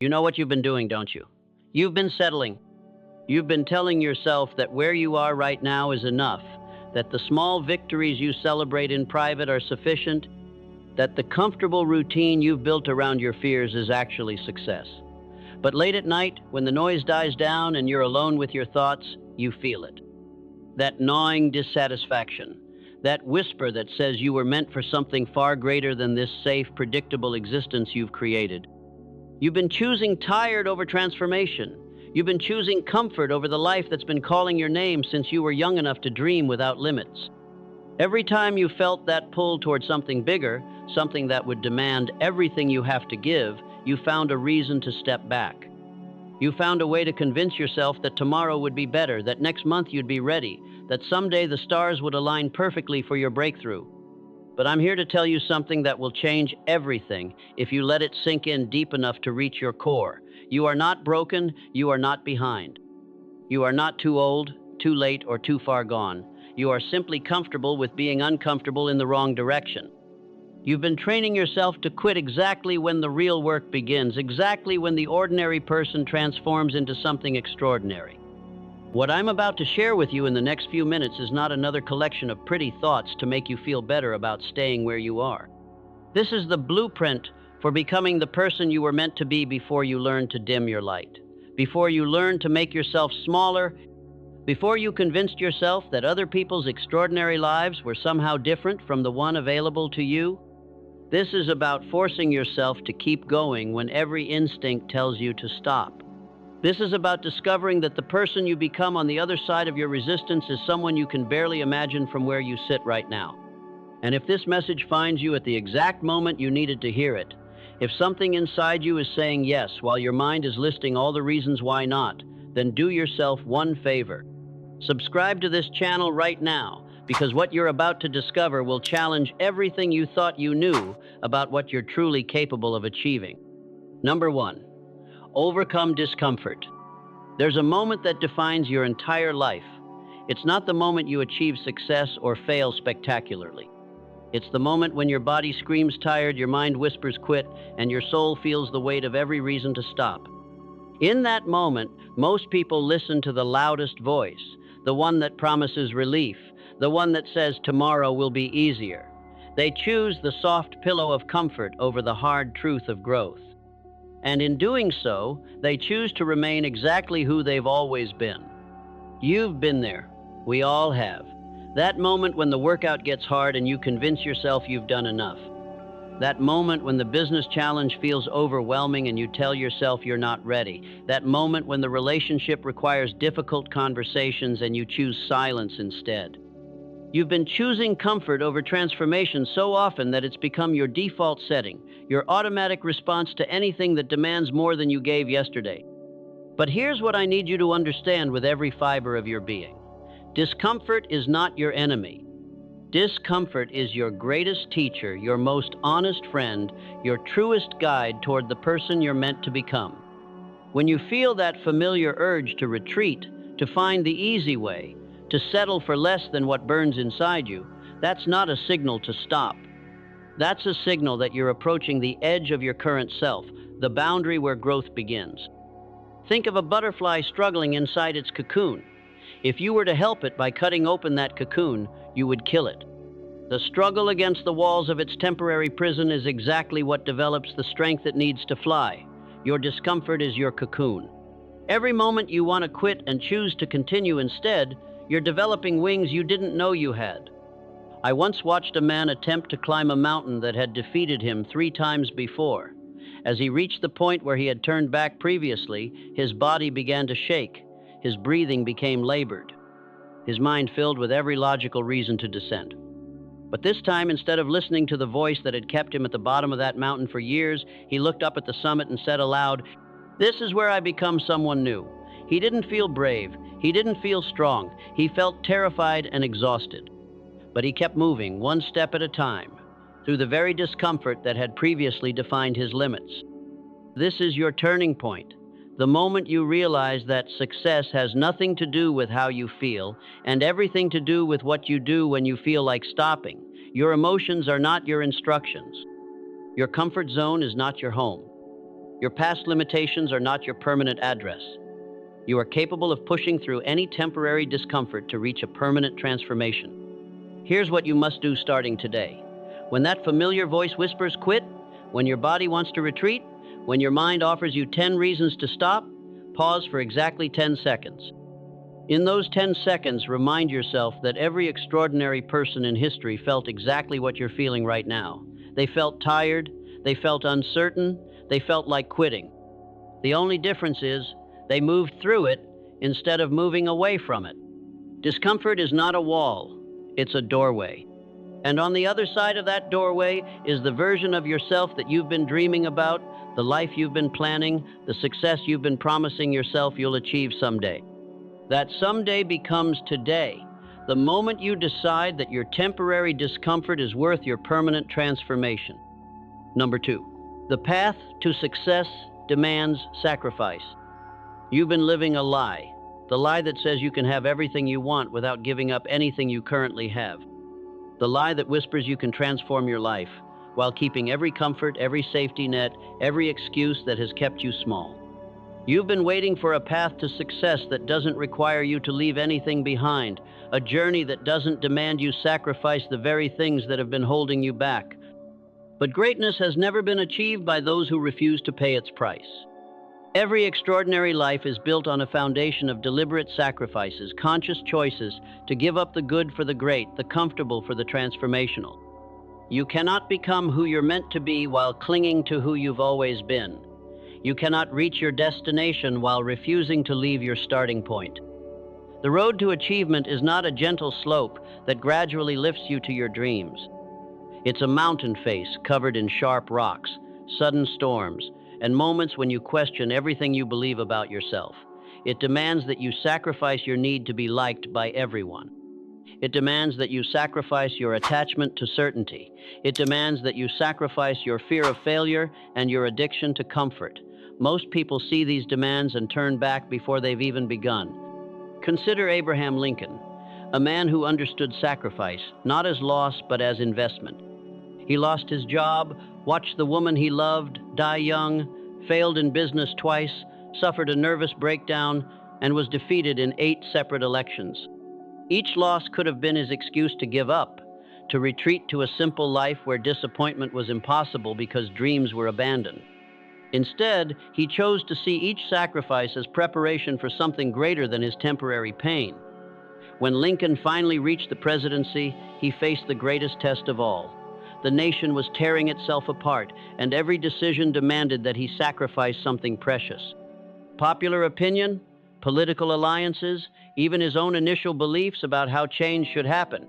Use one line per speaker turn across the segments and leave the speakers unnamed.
You know what you've been doing, don't you? You've been settling. You've been telling yourself that where you are right now is enough, that the small victories you celebrate in private are sufficient, that the comfortable routine you've built around your fears is actually success. But late at night, when the noise dies down and you're alone with your thoughts, you feel it. That gnawing dissatisfaction, that whisper that says you were meant for something far greater than this safe, predictable existence you've created. You've been choosing tired over transformation. You've been choosing comfort over the life that's been calling your name since you were young enough to dream without limits. Every time you felt that pull toward something bigger, something that would demand everything you have to give, you found a reason to step back. You found a way to convince yourself that tomorrow would be better, that next month you'd be ready, that someday the stars would align perfectly for your breakthrough. But I'm here to tell you something that will change everything if you let it sink in deep enough to reach your core. You are not broken, you are not behind. You are not too old, too late, or too far gone. You are simply comfortable with being uncomfortable in the wrong direction. You've been training yourself to quit exactly when the real work begins, exactly when the ordinary person transforms into something extraordinary. What I'm about to share with you in the next few minutes is not another collection of pretty thoughts to make you feel better about staying where you are. This is the blueprint for becoming the person you were meant to be before you learned to dim your light, before you learned to make yourself smaller, before you convinced yourself that other people's extraordinary lives were somehow different from the one available to you. This is about forcing yourself to keep going when every instinct tells you to stop. This is about discovering that the person you become on the other side of your resistance is someone you can barely imagine from where you sit right now. And if this message finds you at the exact moment you needed to hear it, if something inside you is saying yes while your mind is listing all the reasons why not, then do yourself one favor. Subscribe to this channel right now, because what you're about to discover will challenge everything you thought you knew about what you're truly capable of achieving. Number 1. Overcome discomfort. There's a moment that defines your entire life. It's not the moment you achieve success or fail spectacularly. It's the moment when your body screams tired, your mind whispers quit, and your soul feels the weight of every reason to stop. In that moment, most people listen to the loudest voice, the one that promises relief, the one that says tomorrow will be easier. They choose the soft pillow of comfort over the hard truth of growth. And in doing so, they choose to remain exactly who they've always been. You've been there. We all have. That moment when the workout gets hard and you convince yourself you've done enough. That moment when the business challenge feels overwhelming and you tell yourself you're not ready. That moment when the relationship requires difficult conversations and you choose silence instead. You've been choosing comfort over transformation so often that it's become your default setting, your automatic response to anything that demands more than you gave yesterday. But here's what I need you to understand with every fiber of your being. Discomfort is not your enemy. Discomfort is your greatest teacher, your most honest friend, your truest guide toward the person you're meant to become. When you feel that familiar urge to retreat, to find the easy way, to settle for less than what burns inside you, that's not a signal to stop. That's a signal that you're approaching the edge of your current self, the boundary where growth begins. Think of a butterfly struggling inside its cocoon. If you were to help it by cutting open that cocoon, you would kill it. The struggle against the walls of its temporary prison is exactly what develops the strength it needs to fly. Your discomfort is your cocoon. Every moment you want to quit and choose to continue instead, you're developing wings you didn't know you had. I once watched a man attempt to climb a mountain that had defeated him 3 times before. As he reached the point where he had turned back previously, his body began to shake. His breathing became labored. His mind filled with every logical reason to descend. But this time, instead of listening to the voice that had kept him at the bottom of that mountain for years, he looked up at the summit and said aloud, "This is where I become someone new." He didn't feel brave. He didn't feel strong. He felt terrified and exhausted. But he kept moving, one step at a time, through the very discomfort that had previously defined his limits. This is your turning point. The moment you realize that success has nothing to do with how you feel and everything to do with what you do when you feel like stopping. Your emotions are not your instructions. Your comfort zone is not your home. Your past limitations are not your permanent address. You are capable of pushing through any temporary discomfort to reach a permanent transformation. Here's what you must do starting today. When that familiar voice whispers quit, when your body wants to retreat, when your mind offers you 10 reasons to stop, pause for exactly 10 seconds. In those 10 seconds, remind yourself that every extraordinary person in history felt exactly what you're feeling right now. They felt tired, they felt uncertain, they felt like quitting. The only difference is they moved through it instead of moving away from it. Discomfort is not a wall, it's a doorway. And on the other side of that doorway is the version of yourself that you've been dreaming about, the life you've been planning, the success you've been promising yourself you'll achieve someday. That someday becomes today, the moment you decide that your temporary discomfort is worth your permanent transformation. Number 2, the path to success demands sacrifice. You've been living a lie, the lie that says you can have everything you want without giving up anything you currently have. The lie that whispers you can transform your life while keeping every comfort, every safety net, every excuse that has kept you small. You've been waiting for a path to success that doesn't require you to leave anything behind, a journey that doesn't demand you sacrifice the very things that have been holding you back. But greatness has never been achieved by those who refuse to pay its price. Every extraordinary life is built on a foundation of deliberate sacrifices, conscious choices to give up the good for the great, the comfortable for the transformational. You cannot become who you're meant to be while clinging to who you've always been. You cannot reach your destination while refusing to leave your starting point. The road to achievement is not a gentle slope that gradually lifts you to your dreams. It's a mountain face covered in sharp rocks, sudden storms, and moments when you question everything you believe about yourself. It demands that you sacrifice your need to be liked by everyone. It demands that you sacrifice your attachment to certainty. It demands that you sacrifice your fear of failure and your addiction to comfort. Most people see these demands and turn back before they've even begun. Consider Abraham Lincoln, a man who understood sacrifice, not as loss but as investment. He lost his job, watched the woman he loved die young, failed in business twice, suffered a nervous breakdown, and was defeated in 8 separate elections. Each loss could have been his excuse to give up, to retreat to a simple life where disappointment was impossible because dreams were abandoned. Instead, he chose to see each sacrifice as preparation for something greater than his temporary pain. When Lincoln finally reached the presidency, he faced the greatest test of all. The nation was tearing itself apart, and every decision demanded that he sacrifice something precious. Popular opinion, political alliances, even his own initial beliefs about how change should happen.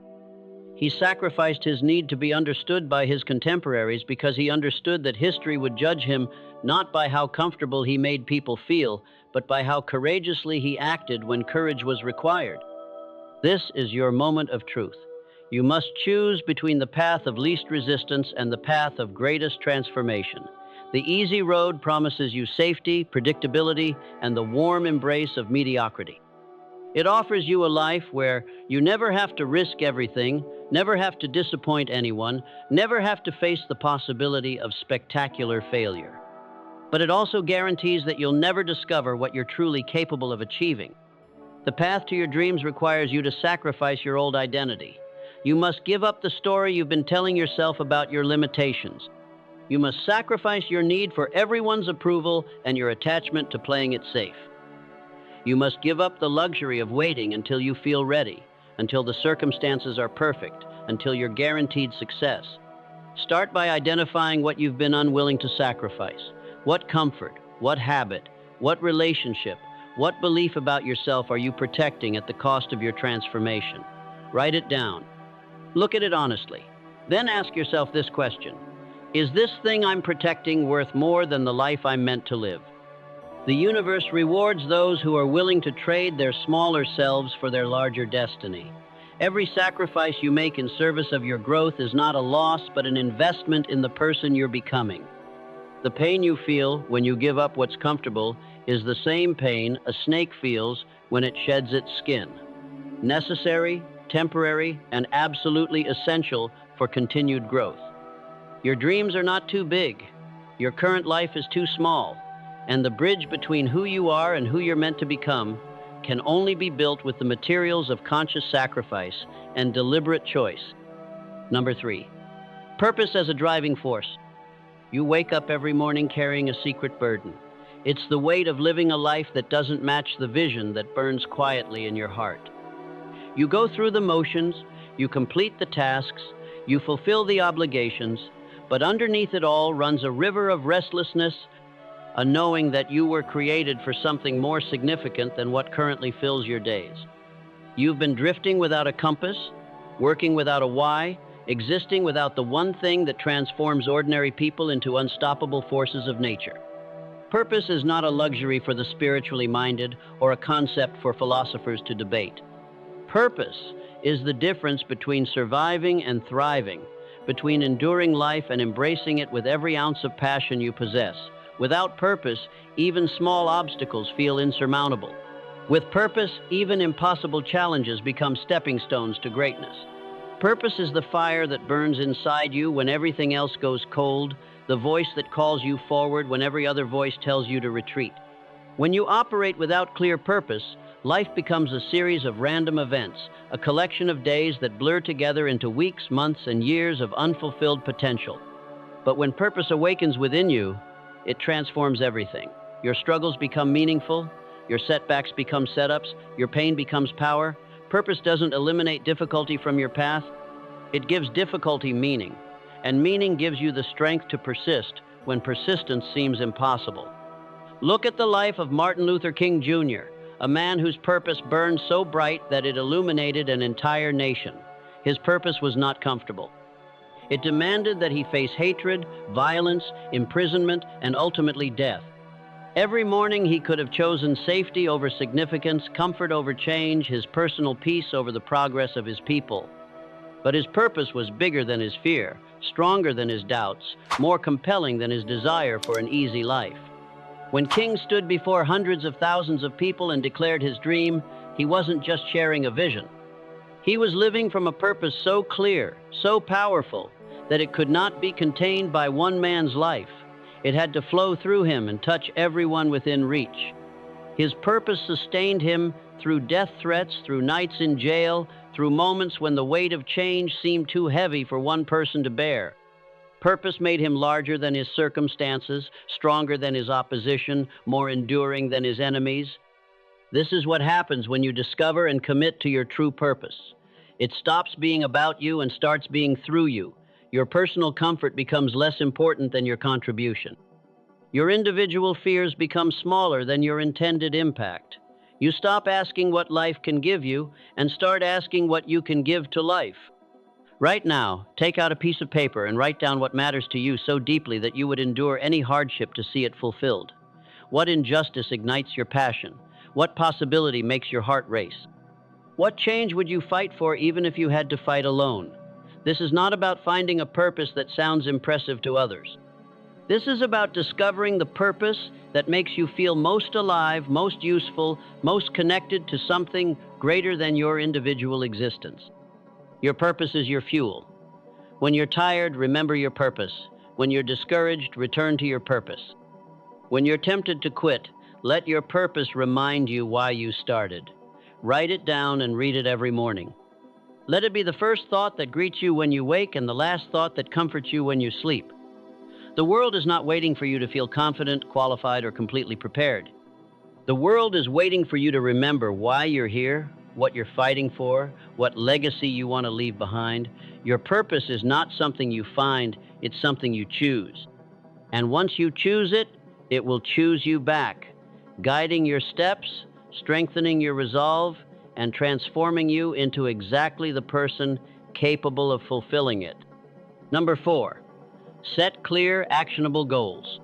He sacrificed his need to be understood by his contemporaries because he understood that history would judge him not by how comfortable he made people feel, but by how courageously he acted when courage was required. This is your moment of truth. You must choose between the path of least resistance and the path of greatest transformation. The easy road promises you safety, predictability, and the warm embrace of mediocrity. It offers you a life where you never have to risk everything, never have to disappoint anyone, never have to face the possibility of spectacular failure. But it also guarantees that you'll never discover what you're truly capable of achieving. The path to your dreams requires you to sacrifice your old identity. You must give up the story you've been telling yourself about your limitations. You must sacrifice your need for everyone's approval and your attachment to playing it safe. You must give up the luxury of waiting until you feel ready, until the circumstances are perfect, until you're guaranteed success. Start by identifying what you've been unwilling to sacrifice. What comfort, what habit, what relationship, what belief about yourself are you protecting at the cost of your transformation? Write it down. Look at it honestly. Then ask yourself this question: is this thing I'm protecting worth more than the life I'm meant to live? The universe rewards those who are willing to trade their smaller selves for their larger destiny. Every sacrifice you make in service of your growth is not a loss, but an investment in the person you're becoming. The pain you feel when you give up what's comfortable is the same pain a snake feels when it sheds its skin. Necessary, temporary, and absolutely essential for continued growth. Your dreams are not too big. Your current life is too small, and the bridge between who you are and who you're meant to become can only be built with the materials of conscious sacrifice and deliberate choice. Number 3, purpose as a driving force. You wake up every morning carrying a secret burden. It's the weight of living a life that doesn't match the vision that burns quietly in your heart. You go through the motions, you complete the tasks, you fulfill the obligations, but underneath it all runs a river of restlessness, a knowing that you were created for something more significant than what currently fills your days. You've been drifting without a compass, working without a why, existing without the one thing that transforms ordinary people into unstoppable forces of nature. Purpose is not a luxury for the spiritually minded or a concept for philosophers to debate. Purpose is the difference between surviving and thriving, between enduring life and embracing it with every ounce of passion you possess. Without purpose, even small obstacles feel insurmountable. With purpose, even impossible challenges become stepping stones to greatness. Purpose is the fire that burns inside you when everything else goes cold, the voice that calls you forward when every other voice tells you to retreat. When you operate without clear purpose, life becomes a series of random events, a collection of days that blur together into weeks, months, and years of unfulfilled potential. But when purpose awakens within you, it transforms everything. Your struggles become meaningful, your setbacks become setups, your pain becomes power. Purpose doesn't eliminate difficulty from your path, it gives difficulty meaning, and meaning gives you the strength to persist when persistence seems impossible. Look at the life of Martin Luther King Jr., a man whose purpose burned so bright that it illuminated an entire nation. His purpose was not comfortable. It demanded that he face hatred, violence, imprisonment, and ultimately death. Every morning he could have chosen safety over significance, comfort over change, his personal peace over the progress of his people. But his purpose was bigger than his fear, stronger than his doubts, more compelling than his desire for an easy life. When King stood before hundreds of thousands of people and declared his dream, he wasn't just sharing a vision. He was living from a purpose so clear, so powerful, that it could not be contained by one man's life. It had to flow through him and touch everyone within reach. His purpose sustained him through death threats, through nights in jail, through moments when the weight of change seemed too heavy for one person to bear. Purpose made him larger than his circumstances, stronger than his opposition, more enduring than his enemies. This is what happens when you discover and commit to your true purpose. It stops being about you and starts being through you. Your personal comfort becomes less important than your contribution. Your individual fears become smaller than your intended impact. You stop asking what life can give you and start asking what you can give to life. Right now, take out a piece of paper and write down what matters to you so deeply that you would endure any hardship to see it fulfilled. What injustice ignites your passion? What possibility makes your heart race? What change would you fight for even if you had to fight alone? This is not about finding a purpose that sounds impressive to others. This is about discovering the purpose that makes you feel most alive, most useful, most connected to something greater than your individual existence. Your purpose is your fuel. When you're tired, remember your purpose. When you're discouraged, return to your purpose. When you're tempted to quit, let your purpose remind you why you started. Write it down and read it every morning. Let it be the first thought that greets you when you wake and the last thought that comforts you when you sleep. The world is not waiting for you to feel confident, qualified, or completely prepared. The world is waiting for you to remember why you're here, what you're fighting for, what legacy you want to leave behind. Your purpose is not something you find, it's something you choose. And once you choose it, it will choose you back, guiding your steps, strengthening your resolve, and transforming you into exactly the person capable of fulfilling it. Number 4, set clear, actionable goals.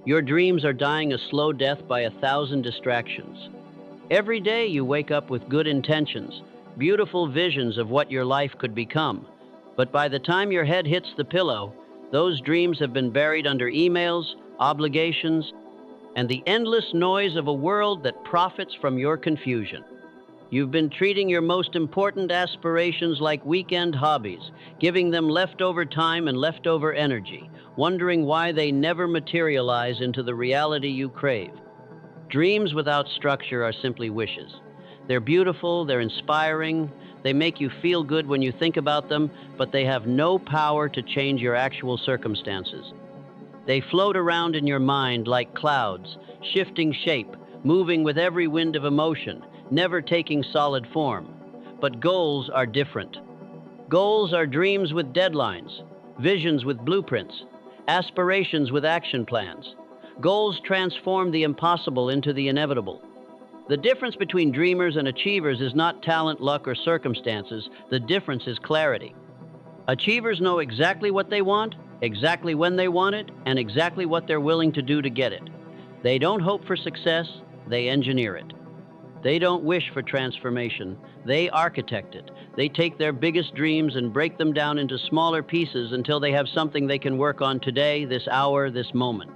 Your dreams are dying a slow death by 1,000 distractions. Every day you wake up with good intentions, beautiful visions of what your life could become. But by the time your head hits the pillow, those dreams have been buried under emails, obligations, and the endless noise of a world that profits from your confusion. You've been treating your most important aspirations like weekend hobbies, giving them leftover time and leftover energy, wondering why they never materialize into the reality you crave. Dreams without structure are simply wishes. They're beautiful, they're inspiring, they make you feel good when you think about them, but they have no power to change your actual circumstances. They float around in your mind like clouds, shifting shape, moving with every wind of emotion, never taking solid form. But goals are different. Goals are dreams with deadlines, visions with blueprints, aspirations with action plans. Goals transform the impossible into the inevitable. The difference between dreamers and achievers is not talent, luck, or circumstances. The difference is clarity. Achievers know exactly what they want, exactly when they want it, and exactly what they're willing to do to get it. They don't hope for success, they engineer it. They don't wish for transformation, they architect it. They take their biggest dreams and break them down into smaller pieces until they have something they can work on today, this hour, this moment.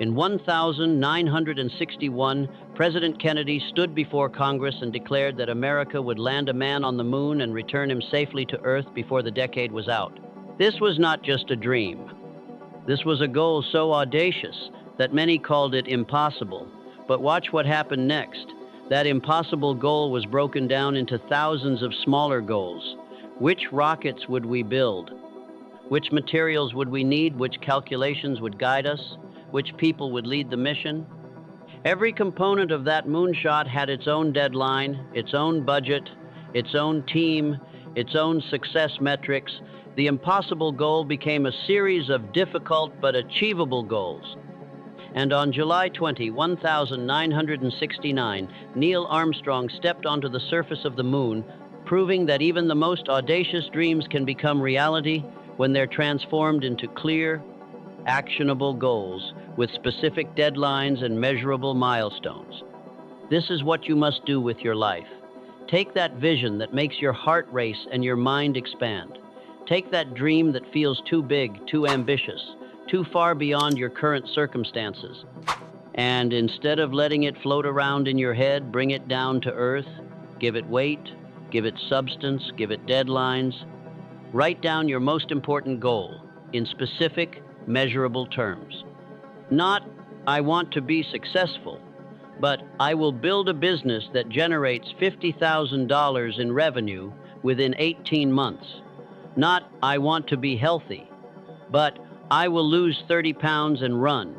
In 1961, President Kennedy stood before Congress and declared that America would land a man on the moon and return him safely to Earth before the decade was out. This was not just a dream. This was a goal so audacious that many called it impossible. But watch what happened next. That impossible goal was broken down into thousands of smaller goals. Which rockets would we build? Which materials would we need? Which calculations would guide us? Which people would lead the mission? Every component of that moonshot had its own deadline, its own budget, its own team, its own success metrics. The impossible goal became a series of difficult but achievable goals. And on July 1969, Neil Armstrong stepped onto the surface of the moon, proving that even the most audacious dreams can become reality when they're transformed into clear, actionable goals with specific deadlines and measurable milestones. This is what you must do with your life. Take that vision that makes your heart race and your mind expand. Take that dream that feels too big, too ambitious, too far beyond your current circumstances. And instead of letting it float around in your head, bring it down to earth, give it weight, give it substance, give it deadlines. Write down your most important goal in specific, measurable terms. Not, I want to be successful, but I will build a business that generates $50,000 in revenue within 18 months. Not, I want to be healthy, but I will lose 30 pounds and run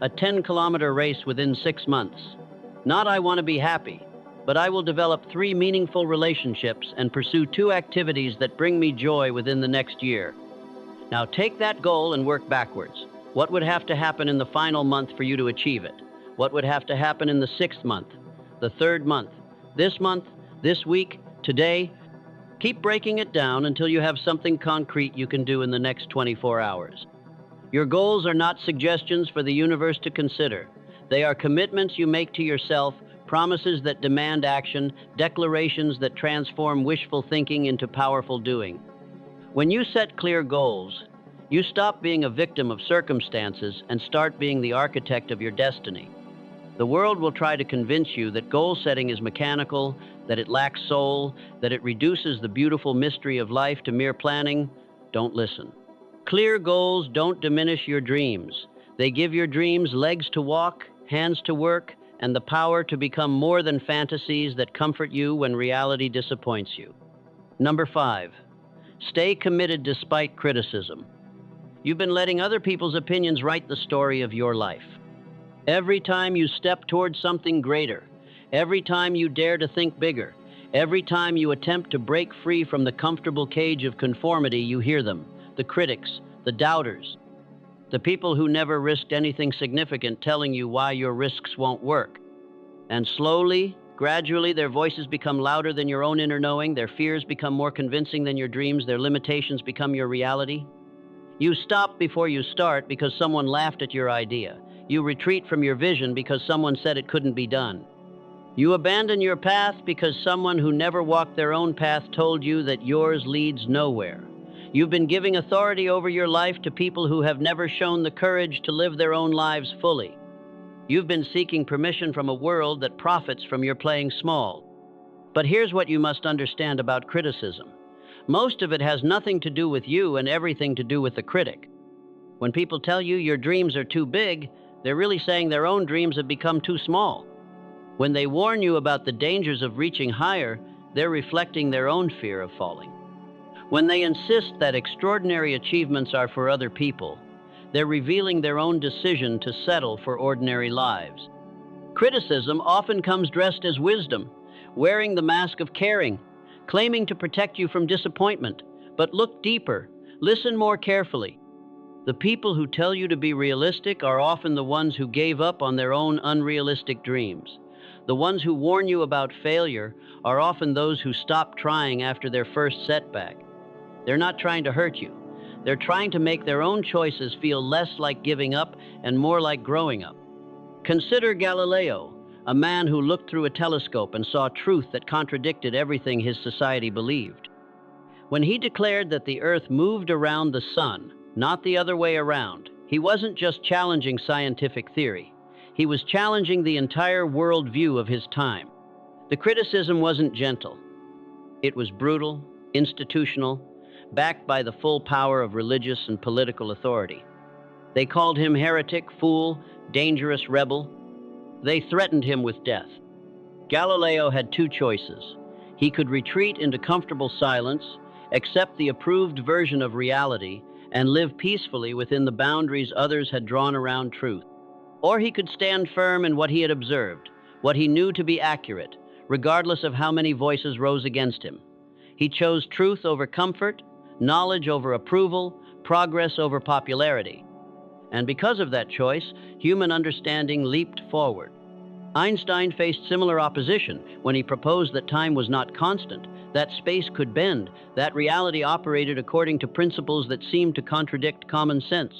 a 10-kilometer race within 6 months. Not, I want to be happy, but I will develop 3 meaningful relationships and pursue 2 activities that bring me joy within the next year. Now take that goal and work backwards. What would have to happen in the final month for you to achieve it? What would have to happen in the 6th month, the 3rd month, this week, today? Keep breaking it down until you have something concrete you can do in the next 24 hours. Your goals are not suggestions for the universe to consider. They are commitments you make to yourself, promises that demand action, declarations that transform wishful thinking into powerful doing. When you set clear goals, you stop being a victim of circumstances and start being the architect of your destiny. The world will try to convince you that goal setting is mechanical, that it lacks soul, that it reduces the beautiful mystery of life to mere planning. Don't listen. Clear goals don't diminish your dreams. They give your dreams legs to walk, hands to work, and the power to become more than fantasies that comfort you when reality disappoints you. Number 5, stay committed despite criticism. You've been letting other people's opinions write the story of your life. Every time you step towards something greater, every time you dare to think bigger, every time you attempt to break free from the comfortable cage of conformity, you hear them, the critics, the doubters, the people who never risked anything significant telling you why your risks won't work. And slowly, gradually, their voices become louder than your own inner knowing, their fears become more convincing than your dreams, their limitations become your reality. You stop before you start because someone laughed at your idea. You retreat from your vision because someone said it couldn't be done. You abandon your path because someone who never walked their own path told you that yours leads nowhere. You've been giving authority over your life to people who have never shown the courage to live their own lives fully. You've been seeking permission from a world that profits from your playing small. But here's what you must understand about criticism. Most of it has nothing to do with you and everything to do with the critic. When people tell you your dreams are too big, they're really saying their own dreams have become too small. When they warn you about the dangers of reaching higher, they're reflecting their own fear of falling. When they insist that extraordinary achievements are for other people, they're revealing their own decision to settle for ordinary lives. Criticism often comes dressed as wisdom, wearing the mask of caring, claiming to protect you from disappointment. But look deeper, listen more carefully. The people who tell you to be realistic are often the ones who gave up on their own unrealistic dreams. The ones who warn you about failure are often those who stopped trying after their first setback. They're not trying to hurt you. They're trying to make their own choices feel less like giving up and more like growing up. Consider Galileo, a man who looked through a telescope and saw truth that contradicted everything his society believed. When he declared that the Earth moved around the sun, not the other way around, he wasn't just challenging scientific theory. He was challenging the entire worldview of his time. The criticism wasn't gentle. It was brutal, institutional, backed by the full power of religious and political authority. They called him heretic, fool, dangerous rebel. They threatened him with death. Galileo had two choices. He could retreat into comfortable silence, accept the approved version of reality, and live peacefully within the boundaries others had drawn around truth. Or he could stand firm in what he had observed, what he knew to be accurate, regardless of how many voices rose against him. He chose truth over comfort, knowledge over approval, progress over popularity. And because of that choice, human understanding leaped forward. Einstein faced similar opposition when he proposed that time was not constant, that space could bend, that reality operated according to principles that seemed to contradict common sense.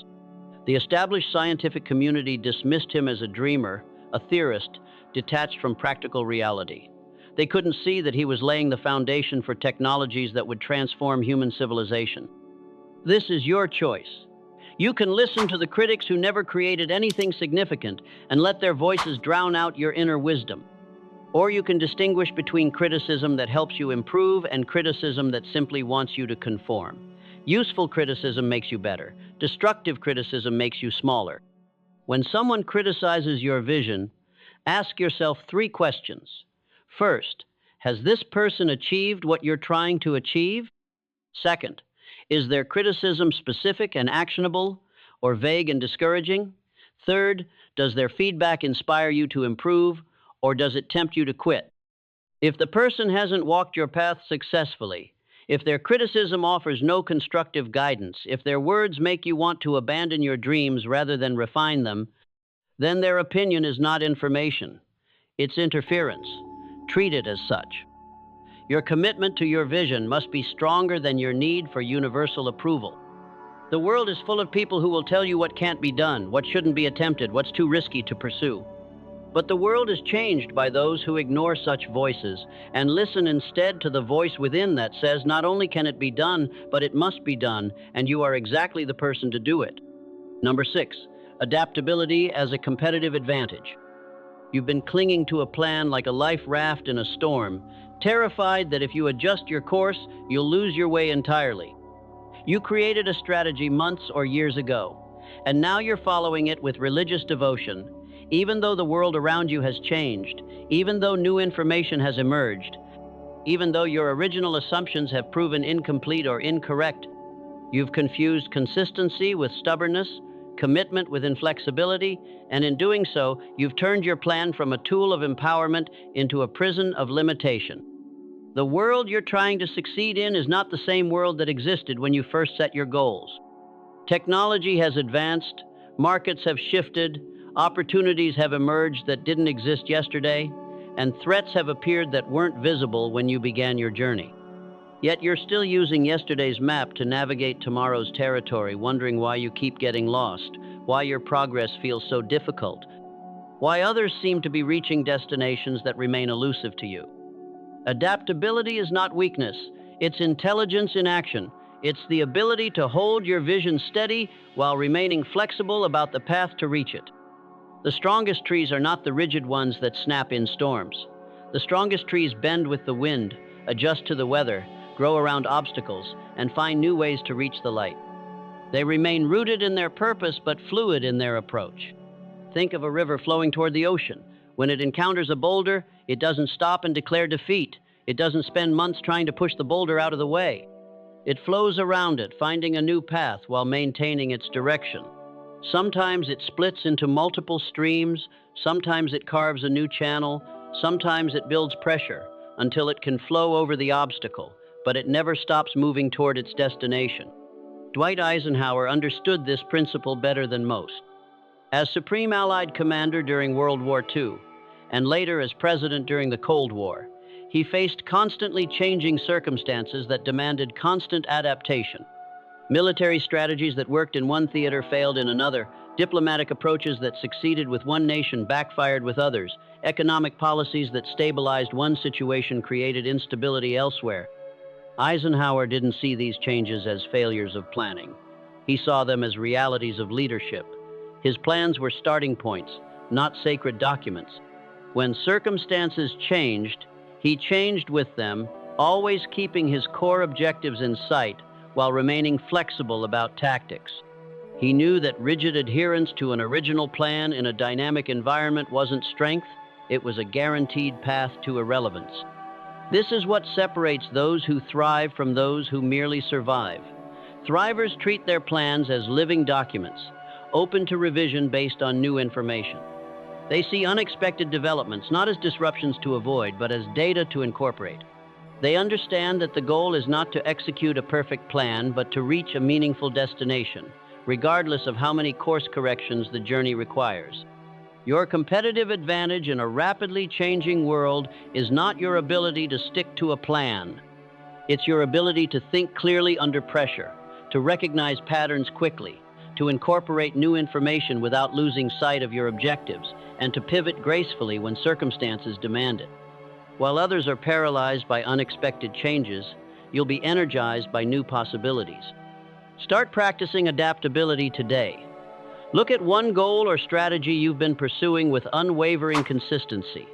The established scientific community dismissed him as a dreamer, a theorist, detached from practical reality. They couldn't see that he was laying the foundation for technologies that would transform human civilization. This is your choice. You can listen to the critics who never created anything significant and let their voices drown out your inner wisdom. Or you can distinguish between criticism that helps you improve and criticism that simply wants you to conform. Useful criticism makes you better. Destructive criticism makes you smaller. When someone criticizes your vision, ask yourself 3 questions. First, has this person achieved what you're trying to achieve? Second, is their criticism specific and actionable, or vague and discouraging? Third, does their feedback inspire you to improve, or does it tempt you to quit? If the person hasn't walked your path successfully, if their criticism offers no constructive guidance, if their words make you want to abandon your dreams rather than refine them, then their opinion is not information. It's interference. Treat it as such. Your commitment to your vision must be stronger than your need for universal approval. The world is full of people who will tell you what can't be done, what shouldn't be attempted, what's too risky to pursue. But the world is changed by those who ignore such voices and listen instead to the voice within that says not only can it be done, but it must be done, and you are exactly the person to do it. Number 6, adaptability as a competitive advantage. You've been clinging to a plan like a life raft in a storm, terrified that if you adjust your course, you'll lose your way entirely. You created a strategy months or years ago, and now you're following it with religious devotion. Even though the world around you has changed, even though new information has emerged, even though your original assumptions have proven incomplete or incorrect, you've confused consistency with stubbornness, commitment with inflexibility, and in doing so, you've turned your plan from a tool of empowerment into a prison of limitation. The world you're trying to succeed in is not the same world that existed when you first set your goals. Technology has advanced, markets have shifted, opportunities have emerged that didn't exist yesterday, and threats have appeared that weren't visible when you began your journey. Yet you're still using yesterday's map to navigate tomorrow's territory, wondering why you keep getting lost, why your progress feels so difficult, why others seem to be reaching destinations that remain elusive to you. Adaptability is not weakness, it's intelligence in action. It's the ability to hold your vision steady while remaining flexible about the path to reach it. The strongest trees are not the rigid ones that snap in storms. The strongest trees bend with the wind, adjust to the weather, grow around obstacles, and find new ways to reach the light. They remain rooted in their purpose but fluid in their approach. Think of a river flowing toward the ocean. When it encounters a boulder, it doesn't stop and declare defeat. It doesn't spend months trying to push the boulder out of the way. It flows around it, finding a new path while maintaining its direction. Sometimes it splits into multiple streams, sometimes it carves a new channel, sometimes it builds pressure until it can flow over the obstacle, but it never stops moving toward its destination. Dwight Eisenhower understood this principle better than most. As Supreme Allied Commander during World War II, and later as President during the Cold War, he faced constantly changing circumstances that demanded constant adaptation. Military strategies that worked in one theater failed in another, diplomatic approaches that succeeded with one nation backfired with others, economic policies that stabilized one situation created instability elsewhere. Eisenhower didn't see these changes as failures of planning. He saw them as realities of leadership. His plans were starting points, not sacred documents. When circumstances changed, he changed with them, always keeping his core objectives in sight while remaining flexible about tactics. He knew that rigid adherence to an original plan in a dynamic environment wasn't strength, it was a guaranteed path to irrelevance. This is what separates those who thrive from those who merely survive. Thrivers treat their plans as living documents, open to revision based on new information. They see unexpected developments not as disruptions to avoid, but as data to incorporate. They understand that the goal is not to execute a perfect plan, but to reach a meaningful destination, regardless of how many course corrections the journey requires. Your competitive advantage in a rapidly changing world is not your ability to stick to a plan. It's your ability to think clearly under pressure, to recognize patterns quickly, to incorporate new information without losing sight of your objectives, and to pivot gracefully when circumstances demand it. While others are paralyzed by unexpected changes, you'll be energized by new possibilities. Start practicing adaptability today. Look at one goal or strategy you've been pursuing with unwavering consistency.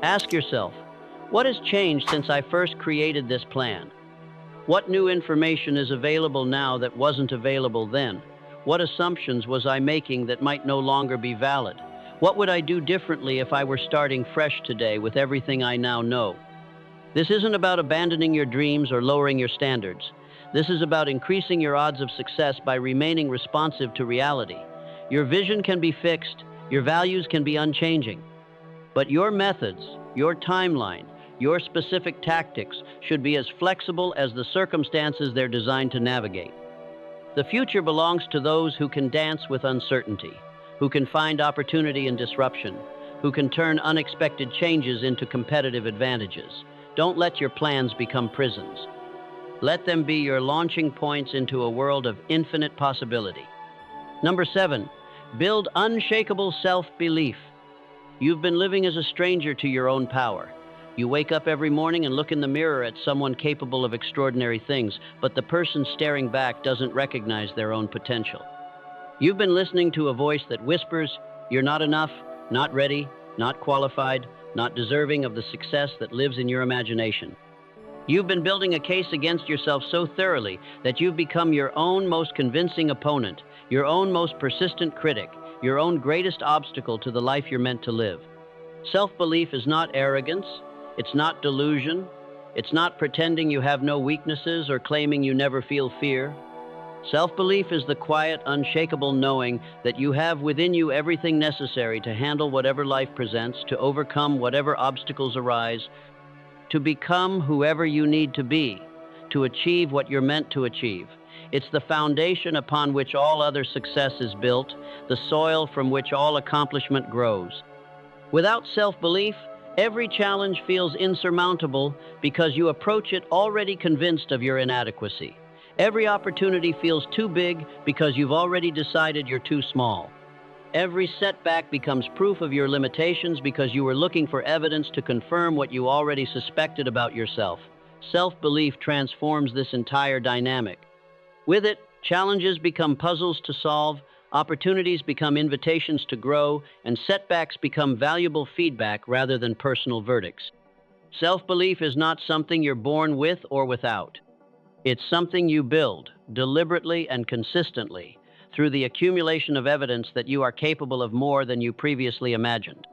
Ask yourself, what has changed since I first created this plan? What new information is available now that wasn't available then? What assumptions was I making that might no longer be valid? What would I do differently if I were starting fresh today with everything I now know? This isn't about abandoning your dreams or lowering your standards. This is about increasing your odds of success by remaining responsive to reality. Your vision can be fixed, your values can be unchanging, but your methods, your timeline, your specific tactics should be as flexible as the circumstances they're designed to navigate. The future belongs to those who can dance with uncertainty, who can find opportunity in disruption, who can turn unexpected changes into competitive advantages. Don't let your plans become prisons. Let them be your launching points into a world of infinite possibility. Number 7, build unshakable self-belief. You've been living as a stranger to your own power. You wake up every morning and look in the mirror at someone capable of extraordinary things, but the person staring back doesn't recognize their own potential. You've been listening to a voice that whispers, you're not enough, not ready, not qualified, not deserving of the success that lives in your imagination. You've been building a case against yourself so thoroughly that you've become your own most convincing opponent, your own most persistent critic, your own greatest obstacle to the life you're meant to live. Self-belief is not arrogance, it's not delusion, it's not pretending you have no weaknesses or claiming you never feel fear. Self-belief is the quiet, unshakable knowing that you have within you everything necessary to handle whatever life presents, to overcome whatever obstacles arise, to become whoever you need to be, to achieve what you're meant to achieve. It's the foundation upon which all other success is built, the soil from which all accomplishment grows. Without self-belief, every challenge feels insurmountable because you approach it already convinced of your inadequacy. Every opportunity feels too big because you've already decided you're too small. Every setback becomes proof of your limitations because you were looking for evidence to confirm what you already suspected about yourself. Self-belief transforms this entire dynamic. With it, challenges become puzzles to solve, opportunities become invitations to grow, and setbacks become valuable feedback rather than personal verdicts. Self-belief is not something you're born with or without. It's something you build, deliberately and consistently, through the accumulation of evidence that you are capable of more than you previously imagined.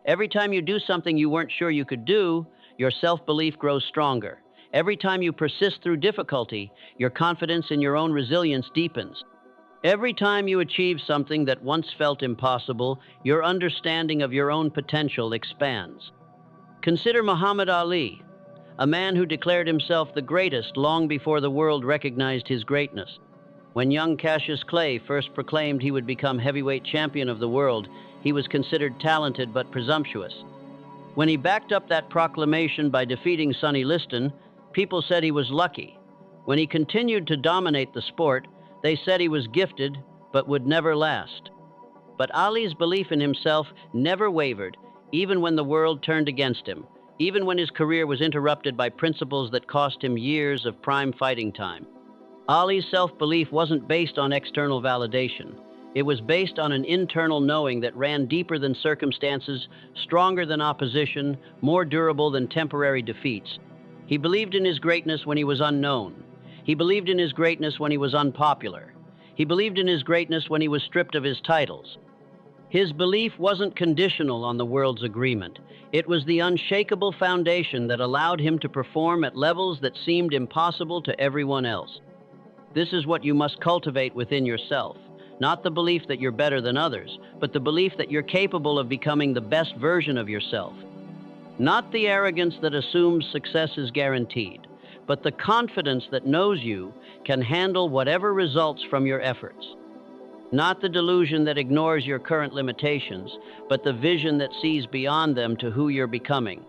Every time you do something you weren't sure you could do, your self-belief grows stronger. Every time you persist through difficulty, your confidence in your own resilience deepens. Every time you achieve something that once felt impossible, your understanding of your own potential expands. Consider Muhammad Ali, a man who declared himself the greatest long before the world recognized his greatness. When young Cassius Clay first proclaimed he would become heavyweight champion of the world, he was considered talented but presumptuous. When he backed up that proclamation by defeating Sonny Liston, people said he was lucky. When he continued to dominate the sport, they said he was gifted but would never last. But Ali's belief in himself never wavered, even when the world turned against him, even when his career was interrupted by principles that cost him years of prime fighting time. Ali's self-belief wasn't based on external validation. It was based on an internal knowing that ran deeper than circumstances, stronger than opposition, more durable than temporary defeats. He believed in his greatness when he was unknown. He believed in his greatness when he was unpopular. He believed in his greatness when he was stripped of his titles. His belief wasn't conditional on the world's agreement. It was the unshakable foundation that allowed him to perform at levels that seemed impossible to everyone else. This is what you must cultivate within yourself. Not the belief that you're better than others, but the belief that you're capable of becoming the best version of yourself. Not the arrogance that assumes success is guaranteed, but the confidence that knows you can handle whatever results from your efforts. Not the delusion that ignores your current limitations, but the vision that sees beyond them to who you're becoming.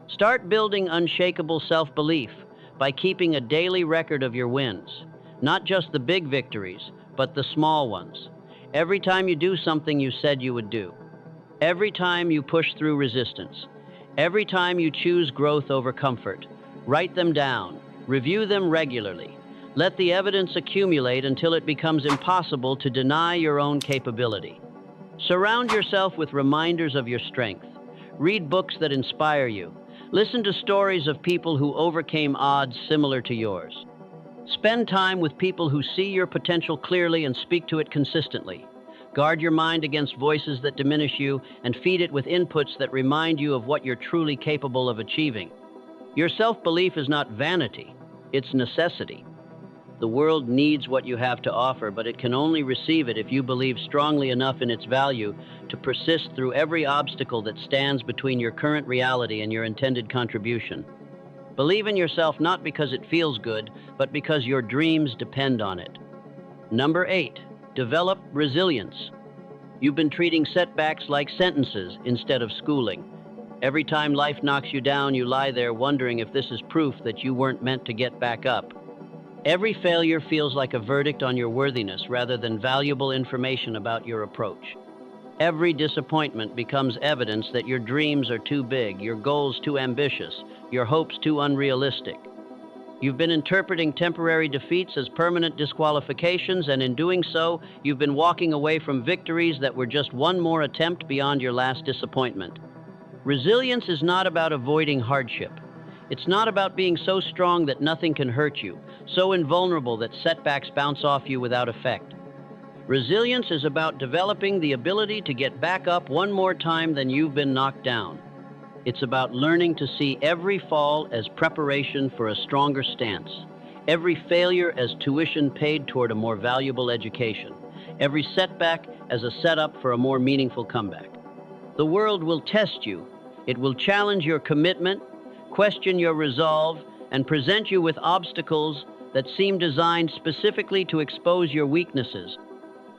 Start building unshakable self-belief by keeping a daily record of your wins. Not just the big victories, but the small ones. Every time you do something you said you would do. Every time you push through resistance. Every time you choose growth over comfort. Write them down. Review them regularly. Let the evidence accumulate until it becomes impossible to deny your own capability. Surround yourself with reminders of your strength. Read books that inspire you. Listen to stories of people who overcame odds similar to yours. Spend time with people who see your potential clearly and speak to it consistently. Guard your mind against voices that diminish you and feed it with inputs that remind you of what you're truly capable of achieving. Your self-belief is not vanity, it's necessity. The world needs what you have to offer, but it can only receive it if you believe strongly enough in its value to persist through every obstacle that stands between your current reality and your intended contribution. Believe in yourself not because it feels good, but because your dreams depend on it. Number 8, develop resilience. You've been treating setbacks like sentences instead of schooling. Every time life knocks you down, you lie there wondering if this is proof that you weren't meant to get back up. Every failure feels like a verdict on your worthiness rather than valuable information about your approach. Every disappointment becomes evidence that your dreams are too big, your goals too ambitious, your hopes too unrealistic. You've been interpreting temporary defeats as permanent disqualifications, and in doing so, you've been walking away from victories that were just one more attempt beyond your last disappointment. Resilience is not about avoiding hardship. It's not about being so strong that nothing can hurt you, so invulnerable that setbacks bounce off you without effect. Resilience is about developing the ability to get back up one more time than you've been knocked down. It's about learning to see every fall as preparation for a stronger stance, every failure as tuition paid toward a more valuable education, every setback as a setup for a more meaningful comeback. The world will test you. It will challenge your commitment, question your resolve, and present you with obstacles that seem designed specifically to expose your weaknesses.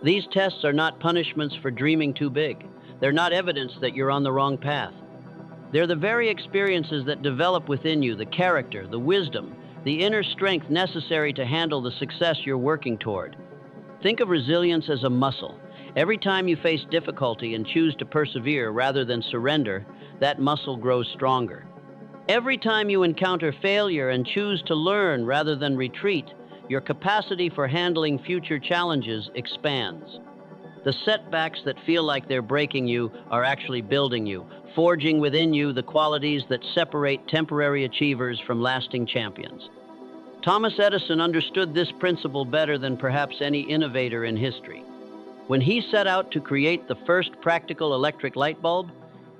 These tests are not punishments for dreaming too big. They're not evidence that you're on the wrong path. They're the very experiences that develop within you the character, the wisdom, the inner strength necessary to handle the success you're working toward. Think of resilience as a muscle. Every time you face difficulty and choose to persevere rather than surrender, that muscle grows stronger. Every time you encounter failure and choose to learn rather than retreat, your capacity for handling future challenges expands. The setbacks that feel like they're breaking you are actually building you, forging within you the qualities that separate temporary achievers from lasting champions. Thomas Edison understood this principle better than perhaps any innovator in history. When he set out to create the first practical electric light bulb,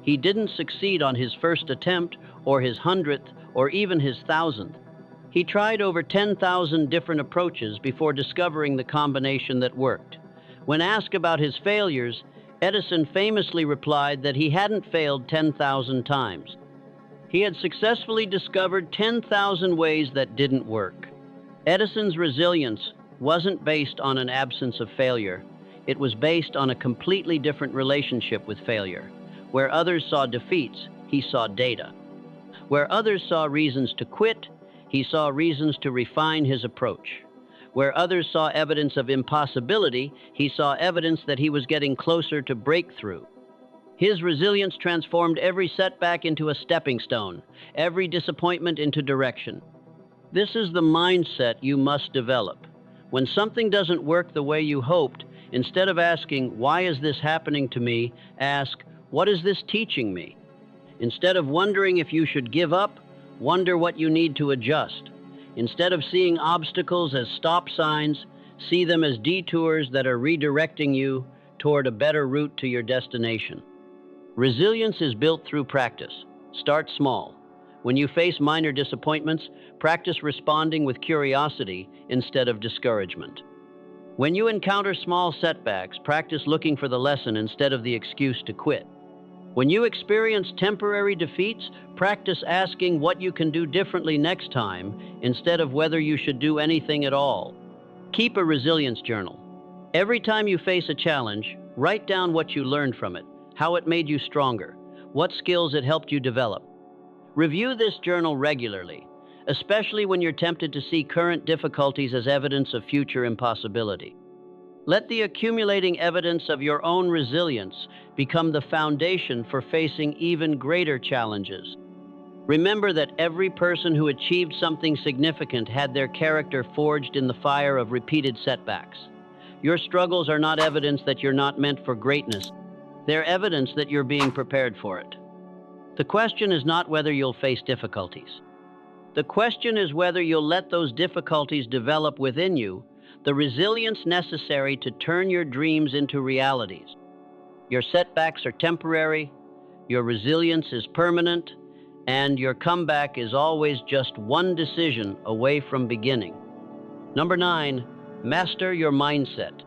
he didn't succeed on his first attempt or his 100th or even his 1,000th. He tried over 10,000 different approaches before discovering the combination that worked. When asked about his failures, Edison famously replied that he hadn't failed 10,000 times. He had successfully discovered 10,000 ways that didn't work. Edison's resilience wasn't based on an absence of failure. It was based on a completely different relationship with failure. Where others saw defeats, he saw data. Where others saw reasons to quit, he saw reasons to refine his approach. Where others saw evidence of impossibility, he saw evidence that he was getting closer to breakthrough. His resilience transformed every setback into a stepping stone, every disappointment into direction. This is the mindset you must develop. When something doesn't work the way you hoped, instead of asking, "Why is this happening to me?" ask, "What is this teaching me?" Instead of wondering if you should give up, wonder what you need to adjust. Instead of seeing obstacles as stop signs, see them as detours that are redirecting you toward a better route to your destination. Resilience is built through practice. Start small. When you face minor disappointments, practice responding with curiosity instead of discouragement. When you encounter small setbacks, practice looking for the lesson instead of the excuse to quit. When you experience temporary defeats, practice asking what you can do differently next time instead of whether you should do anything at all. Keep a resilience journal. Every time you face a challenge, write down what you learned from it, how it made you stronger, what skills it helped you develop. Review this journal regularly, especially when you're tempted to see current difficulties as evidence of future impossibility. Let the accumulating evidence of your own resilience become the foundation for facing even greater challenges. Remember that every person who achieved something significant had their character forged in the fire of repeated setbacks. Your struggles are not evidence that you're not meant for greatness. They're evidence that you're being prepared for it. The question is not whether you'll face difficulties. The question is whether you'll let those difficulties develop within you the resilience necessary to turn your dreams into realities. Your setbacks are temporary, your resilience is permanent, and your comeback is always just one decision away from beginning. Number 9, master your mindset.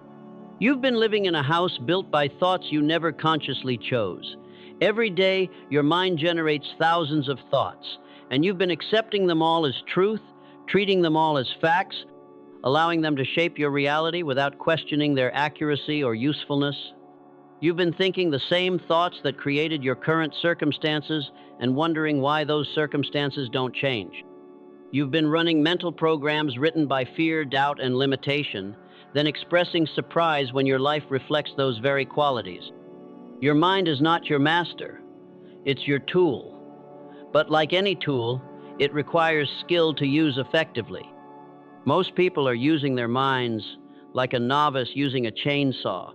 You've been living in a house built by thoughts you never consciously chose. Every day, your mind generates thousands of thoughts, and you've been accepting them all as truth, treating them all as facts, allowing them to shape your reality without questioning their accuracy or usefulness. You've been thinking the same thoughts that created your current circumstances and wondering why those circumstances don't change. You've been running mental programs written by fear, doubt, and limitation, then expressing surprise when your life reflects those very qualities. Your mind is not your master, it's your tool. But like any tool, it requires skill to use effectively. Most people are using their minds like a novice using a chainsaw,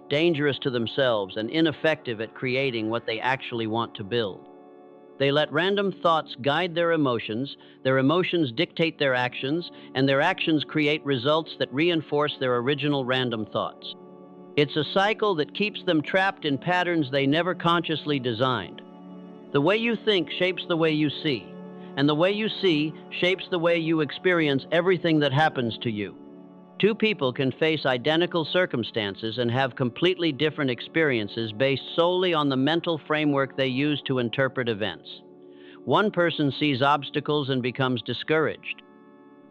dangerous to themselves and ineffective at creating what they actually want to build. They let random thoughts guide their emotions dictate their actions, and their actions create results that reinforce their original random thoughts. It's a cycle that keeps them trapped in patterns they never consciously designed. The way you think shapes the way you see, and the way you see shapes the way you experience everything that happens to you. Two people can face identical circumstances and have completely different experiences based solely on the mental framework they use to interpret events. One person sees obstacles and becomes discouraged.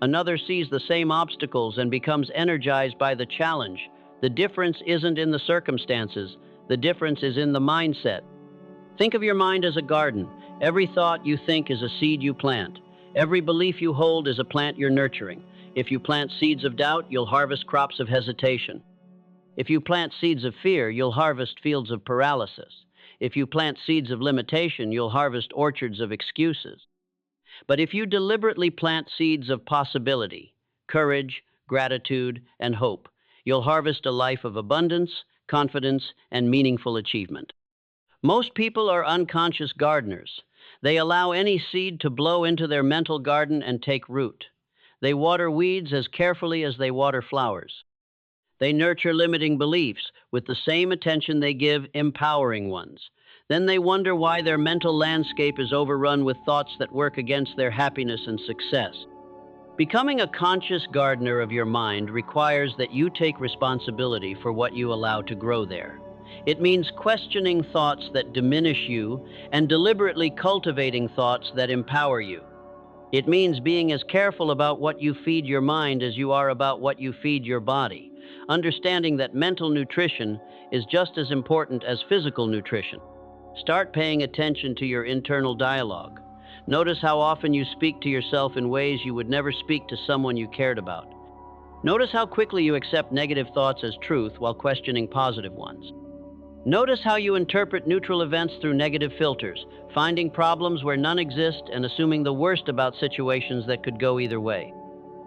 Another sees the same obstacles and becomes energized by the challenge. The difference isn't in the circumstances, the difference is in the mindset. Think of your mind as a garden. Every thought you think is a seed you plant. Every belief you hold is a plant you're nurturing. If you plant seeds of doubt, you'll harvest crops of hesitation. If you plant seeds of fear, you'll harvest fields of paralysis. If you plant seeds of limitation, you'll harvest orchards of excuses. But if you deliberately plant seeds of possibility, courage, gratitude, and hope, you'll harvest a life of abundance, confidence, and meaningful achievement. Most people are unconscious gardeners. They allow any seed to blow into their mental garden and take root. They water weeds as carefully as they water flowers. They nurture limiting beliefs with the same attention they give empowering ones. Then they wonder why their mental landscape is overrun with thoughts that work against their happiness and success. Becoming a conscious gardener of your mind requires that you take responsibility for what you allow to grow there. It means questioning thoughts that diminish you and deliberately cultivating thoughts that empower you. It means being as careful about what you feed your mind as you are about what you feed your body, understanding that mental nutrition is just as important as physical nutrition. Start paying attention to your internal dialogue. Notice how often you speak to yourself in ways you would never speak to someone you cared about. Notice how quickly you accept negative thoughts as truth while questioning positive ones. Notice how you interpret neutral events through negative filters, finding problems where none exist and assuming the worst about situations that could go either way.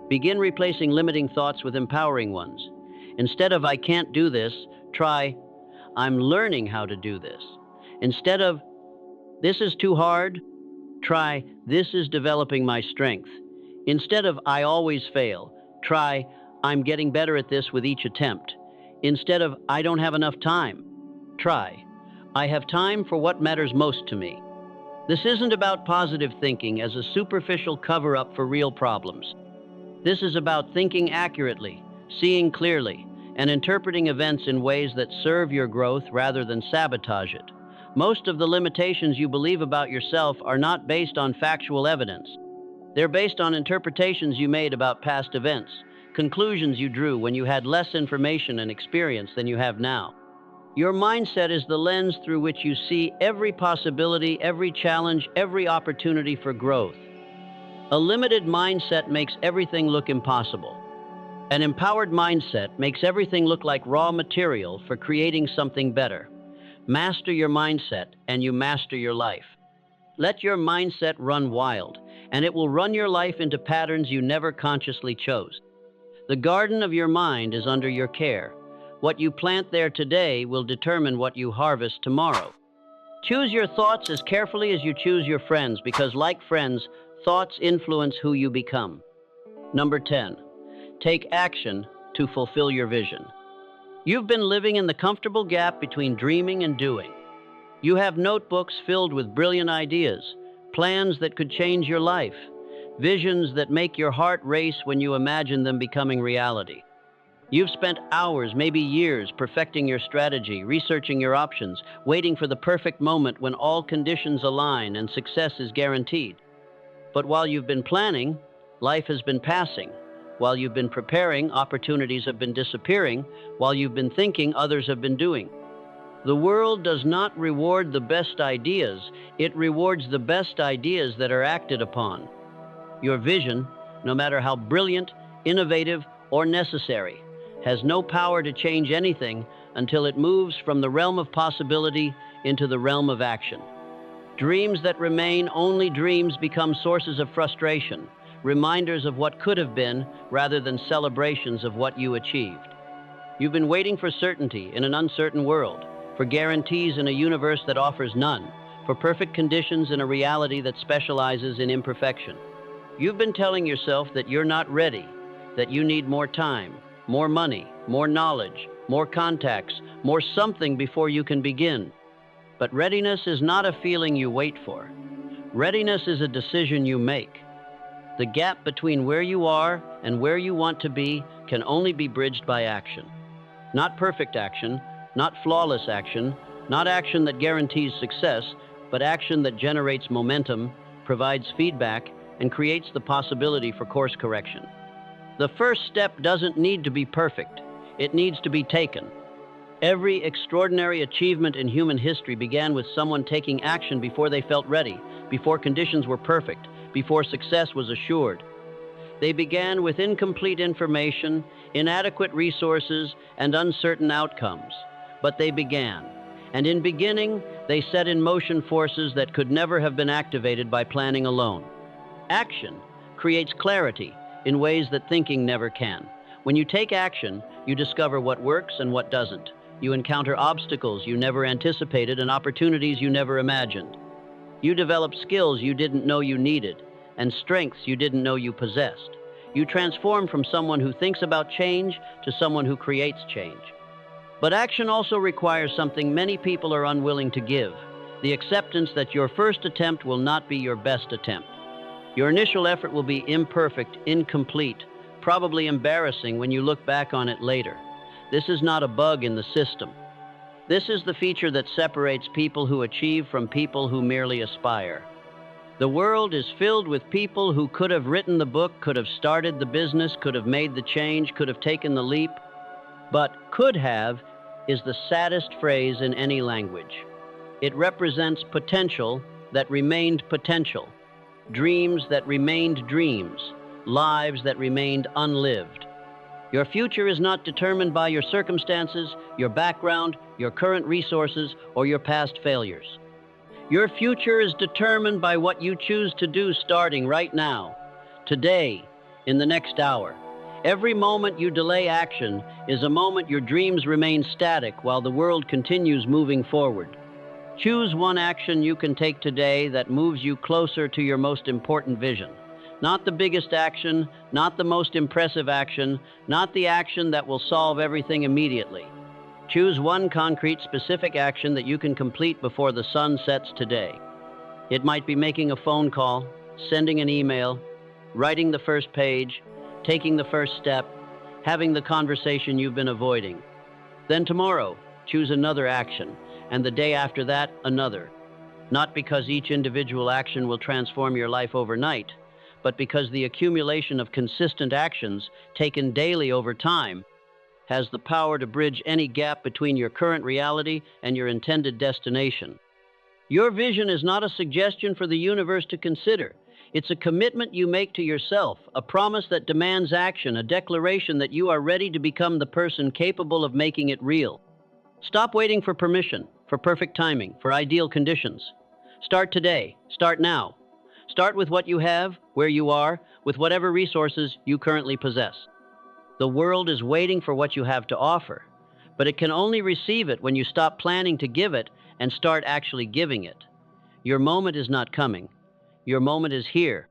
Begin replacing limiting thoughts with empowering ones. Instead of "I can't do this," try "I'm learning how to do this." Instead of "This is too hard," try "This is developing my strength." Instead of "I always fail," try "I'm getting better at this with each attempt." Instead of "I don't have enough time," try "I have time for what matters most to me." This isn't about positive thinking as a superficial cover-up for real problems. This is about thinking accurately, seeing clearly, and interpreting events in ways that serve your growth rather than sabotage it. Most of the limitations you believe about yourself are not based on factual evidence. They're based on interpretations you made about past events, conclusions you drew when you had less information and experience than you have now. Your mindset is the lens through which you see every possibility, every challenge, every opportunity for growth. A limited mindset makes everything look impossible. An empowered mindset makes everything look like raw material for creating something better. Master your mindset, and you master your life. Let your mindset run wild, and it will run your life into patterns you never consciously chose. The garden of your mind is under your care. What you plant there today will determine what you harvest tomorrow. Choose your thoughts as carefully as you choose your friends, because like friends, thoughts influence who you become. Number 10. Take action to fulfill your vision. You've been living in the comfortable gap between dreaming and doing. You have notebooks filled with brilliant ideas, plans that could change your life, visions that make your heart race when you imagine them becoming reality. You've spent hours, maybe years, perfecting your strategy, researching your options, waiting for the perfect moment when all conditions align and success is guaranteed. But while you've been planning, life has been passing. While you've been preparing, opportunities have been disappearing. While you've been thinking, others have been doing. The world does not reward the best ideas, it rewards the best ideas that are acted upon. Your vision, no matter how brilliant, innovative, or necessary, has no power to change anything until it moves from the realm of possibility into the realm of action. Dreams that remain only dreams become sources of frustration, reminders of what could have been rather than celebrations of what you achieved. You've been waiting for certainty in an uncertain world, for guarantees in a universe that offers none, for perfect conditions in a reality that specializes in imperfection. You've been telling yourself that you're not ready, that you need more time, more money, more knowledge, more contacts, more something before you can begin. But readiness is not a feeling you wait for. Readiness is a decision you make. The gap between where you are and where you want to be can only be bridged by action. Not perfect action, not flawless action, not action that guarantees success, but action that generates momentum, provides feedback, and creates the possibility for course correction. The first step doesn't need to be perfect. It needs to be taken. Every extraordinary achievement in human history began with someone taking action before they felt ready, before conditions were perfect, before success was assured. They began with incomplete information, inadequate resources, and uncertain outcomes. But they began. And in beginning, they set in motion forces that could never have been activated by planning alone. Action creates clarity in ways that thinking never can. When you take action, you discover what works and what doesn't. You encounter obstacles you never anticipated and opportunities you never imagined. You develop skills you didn't know you needed and strengths you didn't know you possessed. You transform from someone who thinks about change to someone who creates change. But action also requires something many people are unwilling to give: the acceptance that your first attempt will not be your best attempt. Your initial effort will be imperfect, incomplete, probably embarrassing when you look back on it later. This is not a bug in the system. This is the feature that separates people who achieve from people who merely aspire. The world is filled with people who could have written the book, could have started the business, could have made the change, could have taken the leap. But "could have" is the saddest phrase in any language. It represents potential that remained potential, dreams that remained dreams, lives that remained unlived. Your future is not determined by your circumstances, your background, your current resources, or your past failures. Your future is determined by what you choose to do starting right now, today, in the next hour. Every moment you delay action is a moment your dreams remain static while the world continues moving forward. Choose one action you can take today that moves you closer to your most important vision. Not the biggest action, not the most impressive action, not the action that will solve everything immediately. Choose one concrete, specific action that you can complete before the sun sets today. It might be making a phone call, sending an email, writing the first page, taking the first step, having the conversation you've been avoiding. Then tomorrow, choose another action, and the day after that, another. Not because each individual action will transform your life overnight, but because the accumulation of consistent actions taken daily over time has the power to bridge any gap between your current reality and your intended destination. Your vision is not a suggestion for the universe to consider. It's a commitment you make to yourself, a promise that demands action, a declaration that you are ready to become the person capable of making it real. Stop waiting for permission, for perfect timing, for ideal conditions. Start today. Start now. Start with what you have, where you are, with whatever resources you currently possess. The world is waiting for what you have to offer, but it can only receive it when you stop planning to give it and start actually giving it. Your moment is not coming. Your moment is here,